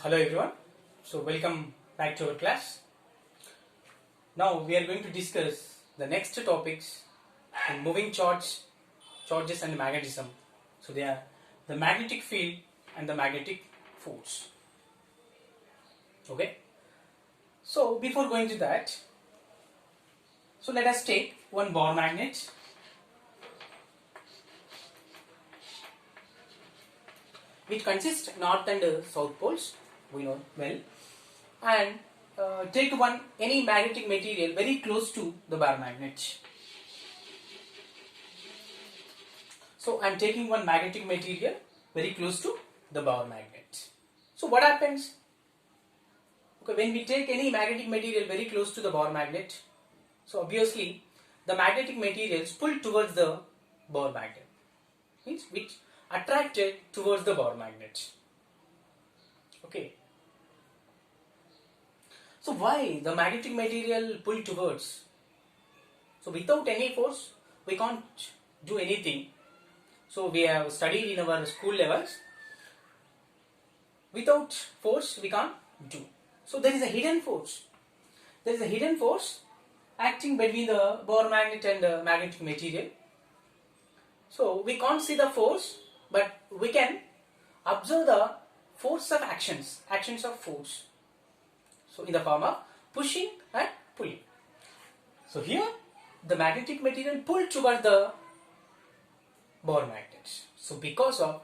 Hello everyone. So welcome back to our class. Now we are going to discuss the next topics in moving charges and magnetism. So they are the magnetic field and the magnetic force. Okay. So before going to that, so let us take one bar magnet. Which consists north and south poles, we know well, and take any magnetic material very close to the bar magnet. So I am taking one magnetic material very close to the bar magnet. So what happens? Okay, when we take any magnetic material very close to the bar magnet, so obviously the magnetic materials pull towards the bar magnet, means which attracted towards the bar magnet. Okay. So why the magnetic material pull towards? So without any force, we can't do anything. So we have studied in our school levels. Without force, we can't do. So there is a hidden force. There is a hidden force acting between the bar magnet and the magnetic material. So we can't see the force, but we can observe the force of actions of force. So in the form of pushing and pulling. So here the magnetic material pulled toward the bar magnet. So because of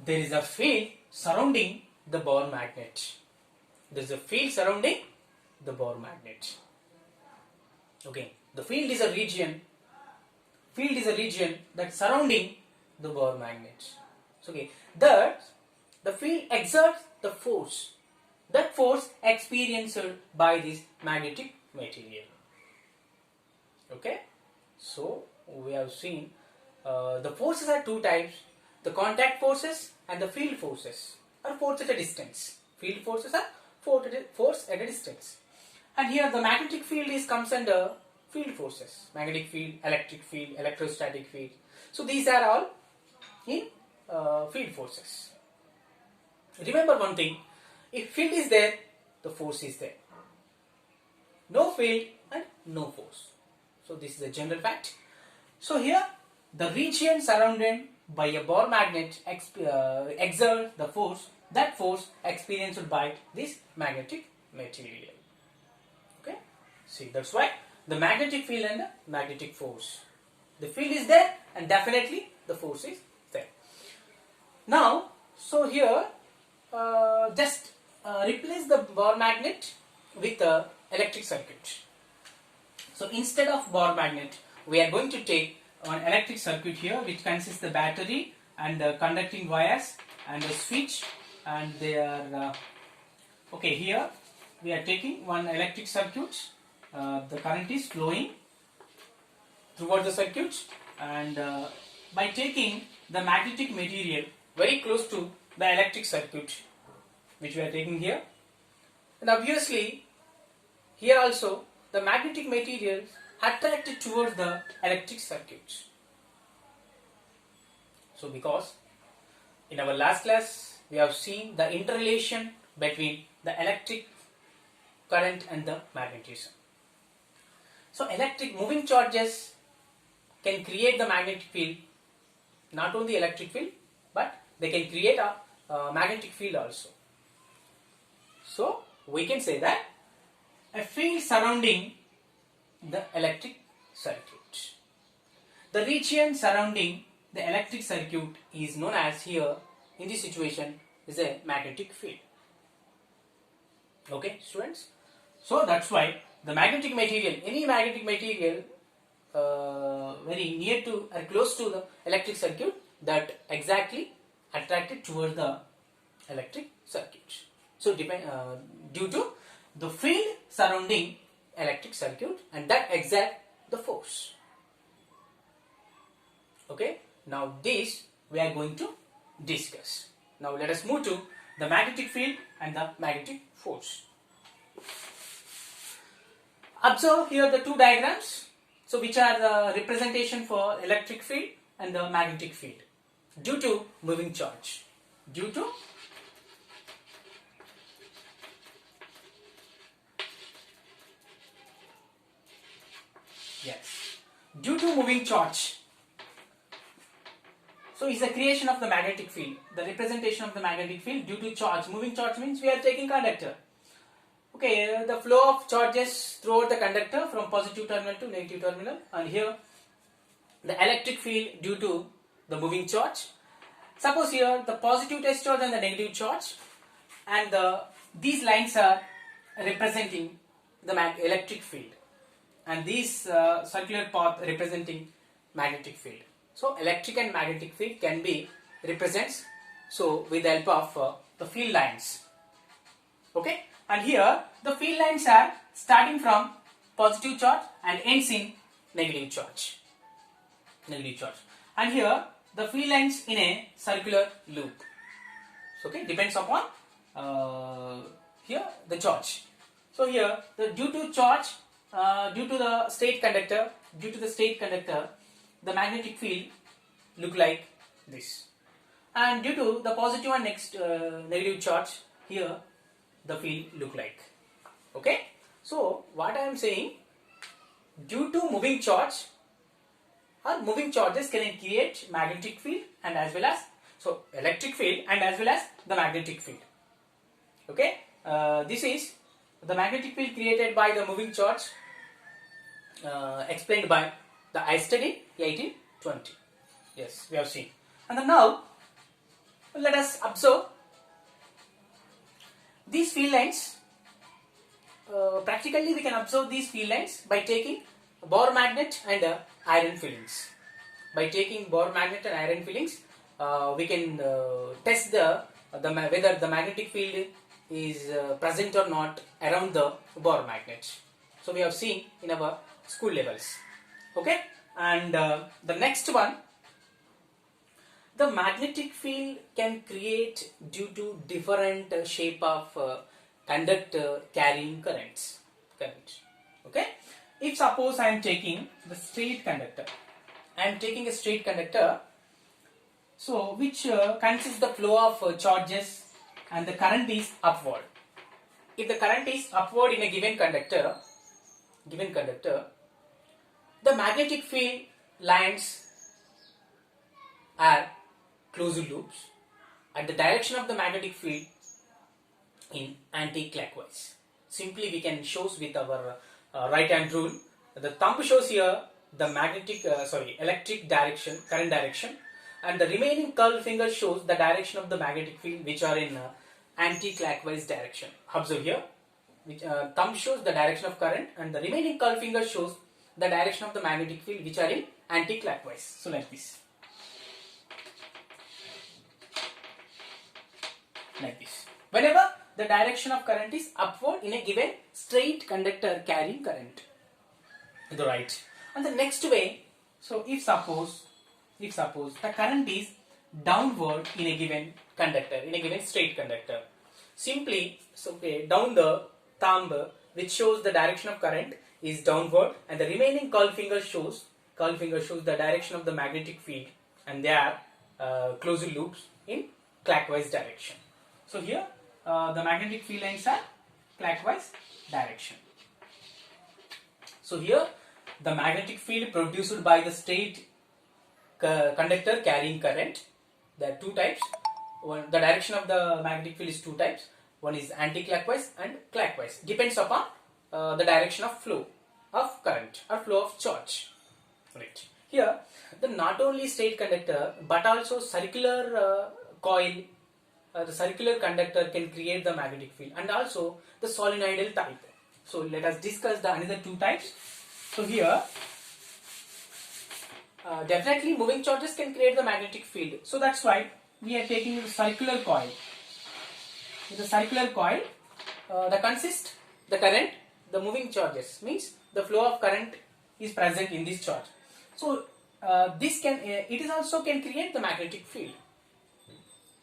there is a field surrounding the bar magnet. There is a field surrounding the bar magnet. Okay, the field is a region. Field is a region that's surrounding the bar magnet. So, okay, that the field exerts the force. That force experienced by this magnetic material. Okay, so we have seen the forces are two types: the contact forces and the field forces, or force at a distance. Field forces are force at a distance, and here the magnetic field comes under field forces: magnetic field, electric field, electrostatic field. So these are all in field forces. Remember one thing: if field is there, the force is there. No field and no force. So this is a general fact. So here the region surrounded by a bar magnet exerts the force. That force experienced by this magnetic material. Okay. See, that's why the magnetic field and the magnetic force. The field is there and definitely the force is there. Now, so here just replace the bar magnet with the electric circuit. So instead of bar magnet, we are going to take an electric circuit here, which consists the battery and the conducting wires and the switch, and they are okay. Here we are taking one electric circuit. The current is flowing throughout the circuit, and by taking the magnetic material very close to the electric circuit, which we are taking here, and obviously here also the magnetic material attracted towards the electric circuit. So because in our last class we have seen the interrelation between the electric current and the magnetism. So electric moving charges can create the magnetic field, not only electric field, but they can create a magnetic field also. So we can say that a field surrounding the electric circuit. The region surrounding the electric circuit is known as, here in this situation, is a magnetic field. Okay, students? So that's why the magnetic material, any magnetic material very near to or close to the electric circuit, that exactly attracted towards the electric circuit. So due to the field surrounding electric circuit, and that exert the force. Okay, now this we are going to discuss. Now let us move to the magnetic field and the magnetic force. Observe here the two diagrams, so which are the representation for electric field and the magnetic field due to moving charge. Due to Yes. Due to moving charge. So it's the creation of the magnetic field, the representation of the magnetic field due to charge. Moving charge means we are taking conductor. Okay, the flow of charges throughout the conductor from positive terminal to negative terminal, and here the electric field due to the moving charge. Suppose here the positive test charge and the negative charge, and these lines are representing the electric field, and these circular path representing magnetic field. So electric and magnetic field can be represents so with the help of the field lines. Okay, and here the field lines are starting from positive charge and ends in negative charge. Negative charge, and here the field lines in a circular loop. So, okay, depends upon here the charge. So here the due to charge, due to the state conductor, the magnetic field look like this, and due to the positive and negative charge, here the field look like. Okay, so what I am saying, due to moving charge or moving charges can create magnetic field and as well as so electric field and as well as the magnetic field. Okay, this is the magnetic field created by the moving charge, explained by the Einstein in 1820. Yes, we have seen. And then now let us observe these field lines. Practically we can observe these field lines by taking Bohr magnet and iron fillings. By taking Bohr magnet and iron fillings, we can test whether the magnetic field is present or not around the Bohr magnet. So we have seen in our school levels. Okay, and the next one, the magnetic field can create due to different shape of conductor carrying currents. Okay, if suppose I am taking the straight conductor, so which consists the flow of charges and the current is upward. If the current is upward in a given conductor, the magnetic field lines are closed loops and the direction of the magnetic field in anti-clockwise. Simply we can show with our right hand rule. The thumb shows here the electric direction, current direction, and the remaining curved finger shows the direction of the magnetic field which are in anti-clockwise direction. Observe here, which thumb shows the direction of current and the remaining curved finger shows the direction of the magnetic field which are in anti-clockwise. So like this. Like this. Whenever the direction of current is upward in a given straight conductor carrying current to the right. And the next way, so if suppose the current is downward in a given conductor, in a given straight conductor, simply down the thumb which shows the direction of current is downward, and the remaining curved finger shows the direction of the magnetic field, and they are closed loops in clockwise direction. So here the magnetic field lines are clockwise direction. So here the magnetic field produced by the straight conductor carrying current, there are two types. The direction of the magnetic field is two types. One is anti-clockwise and clockwise. Depends upon the direction of flow of current or flow of charge. Right. Here the not only straight conductor but also circular coil, the circular conductor can create the magnetic field, and also the solenoidal type. So let us discuss the another two types. So here definitely moving charges can create the magnetic field. So that's why we are taking the circular coil. With the circular coil, the current, the moving charges means the flow of current is present in this charge. So it is also can create the magnetic field,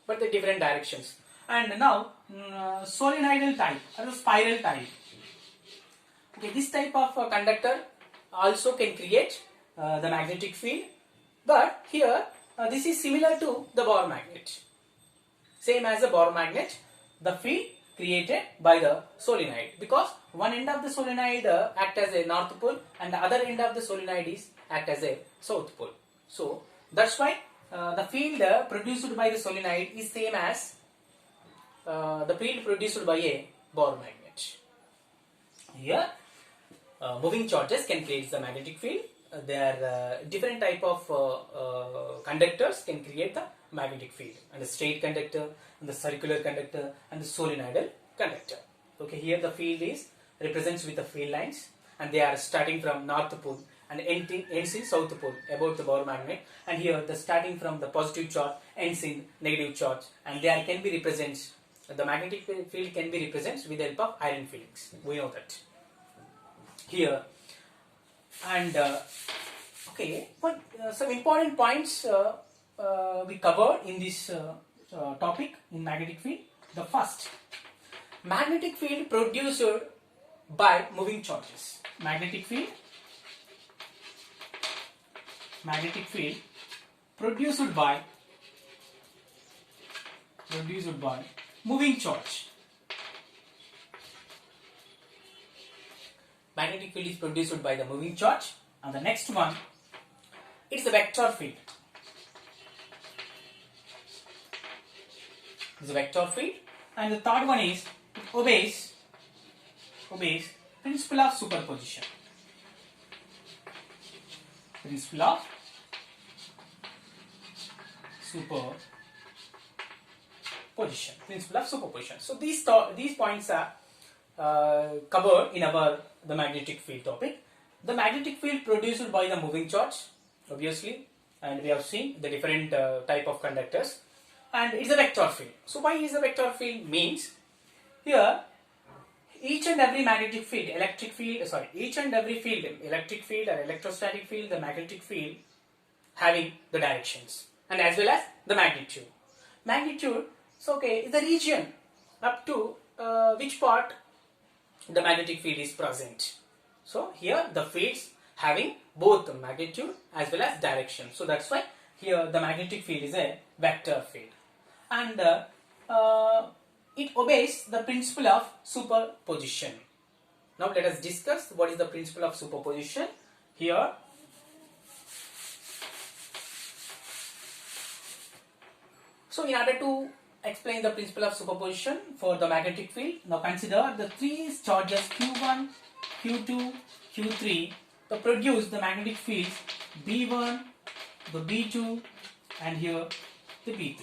but the different directions. And now solenoidal type or the spiral type. Okay, this type of conductor also can create the magnetic field, but here this is similar to the Bohr magnet. Same as the Bohr magnet, the field created by the solenoid, because one end of the solenoid act as a north pole and the other end of the solenoid is act as a south pole. So that's why the field produced by the solenoid is same as the field produced by a Bohr magnet. Here moving charges can create the magnetic field. There are different type of conductors can create the magnetic field, and the straight conductor, and the circular conductor, and the solenoidal conductor. Okay, here the field is represents with the field lines, and they are starting from north pole and ends in south pole about the Bohr magnet, and here the starting from the positive charge ends in negative charge, and there can be represents the magnetic field can be represented with the help of iron fillings. We know that here. And okay, but some important points we covered in this topic in magnetic field. The first, magnetic field produced by moving charges. Magnetic field produced by moving charge. Magnetic field is produced by the moving charge. And the next one, it's a vector field. It's a vector field. And the third one is it obeys principle of superposition. Principle of superposition. So these points are covered in the magnetic field topic. The magnetic field produced by the moving charge, obviously, and we have seen the different type of conductors, and it's a vector field. So why is a vector field? Means here each and every magnetic field, electric field or electrostatic field, the magnetic field having the directions and as well as the magnitude. So okay, is the region up to which part the magnetic field is present. So here the fields having both the magnitude as well as direction. So that's why here the magnetic field is a vector field, and it obeys the principle of superposition. Now let us discuss what is the principle of superposition. Here so in order to explain the principle of superposition for the magnetic field, now consider the three charges Q1, Q2, Q3 to produce the magnetic fields B1, the B2 and here the B3.